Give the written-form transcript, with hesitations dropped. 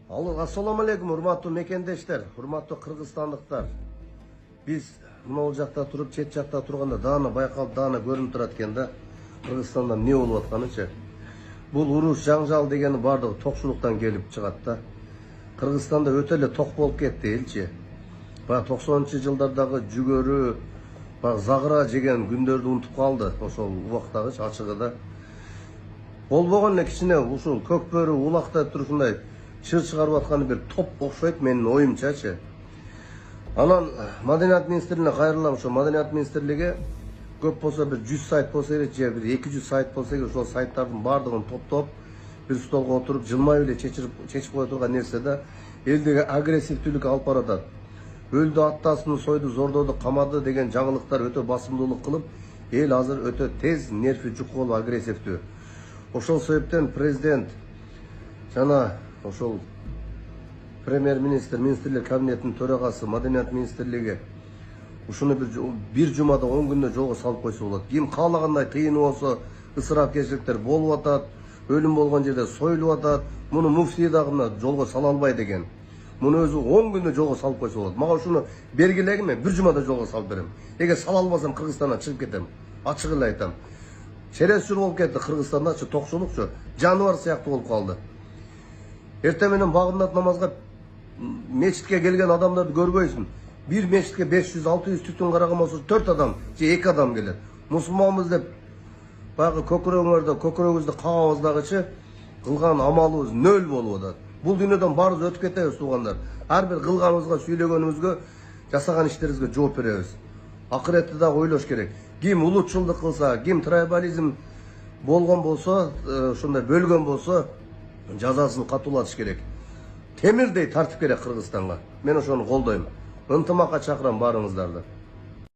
Assalamu alaikum, hurmatlı mekendештер, hurmatlı Kırgızstandықтар. Biz mына жақта тұрып, чет жақта тұрғанда дана байқалып, дана көрініп тұрады екен да, Кыргызстанда не болып жатқанынша. Бұл уруш, жаңжал дегені бардығы тоқшылықтан келіп шығады да. Кыргызстанда өте эле тоқ болып кетті елче. 90-чы жылдардағы жүгөрү, зағыра жеген күндөрдү унутуп қалды. Ошол убактагы ачыгы да. Болбогон эле кичине ушул көкбөрү улактай турушундай чыр чыгарып атканы бир топ окшойт менин оюмчачы. Анан Маданият министрлигине кайрылам, ошо Маданият министрлиги көп болсо бир 100 сайт болсо керек, же бир 200 сайт болсо керек, ошол сайттардын бардыгын топтоп бир столго отуруп жылмай эле чечип кое турган нерсе да, элдеги агрессивдүүлүк алып баратат. Өлдү, аттасын сойду, зордоду, камады деген жаңылыктар өтө басымдуулук кылып, эл азыр өтө тез нерви жук болуп агрессивдүү. Ошол себептен президент жана ошол премьер-министр, министрлер кабинетинин төрагасы, Маданият министрлиги ушуну бир жумада 10 күндө жолго салып койсо болот. Ким каалагандай кыйын болсо, ысырапкерчиликтер болуп атат, өлүм болгон жерде союлуп атат. Муну муфтий дагы мына жолго сала албайт экен. Муну өзү 10 күндө жолго салып койсо болот. Мага ушуну бергилеги, мен бир жумада жолго салып берем. Эгер сала албасам Кыргызстандан чыгып кетем. Ачык эле айтам. Чересчур болуп кетти Кыргызстандачы, токчулукчу, жаныбар сыяктуу болуп калды. Эртең менен багымдат намазга мечитке келген адамдарды көрбөйсүн. Bir мечитке 500-600 түтүн караган болсо 4 адам же 2 адам келет. Мусулманбыз деп баягы көкүрөгүбүздү кагабыздагычы кылган амалыбыз нөл болуп атат. Бул дүйнөдөн баарыбыз өтүп кетебиз туугандар. Ар бир кылганыбызга, сүйлөгөнүбүзгө, жасаган иштерибизге жооп беребиз. Акыретти дагы ойлош керек. Ким улутчулдук кылса, ким трайбализм болгон болсо, ушундай бөлгөн болсо, жазасын катуулатыш керек. Темирдей тартып керек Кыргызстанга. Мен ошону колдойм. Ынтымакка чакырам баарыңыздарды.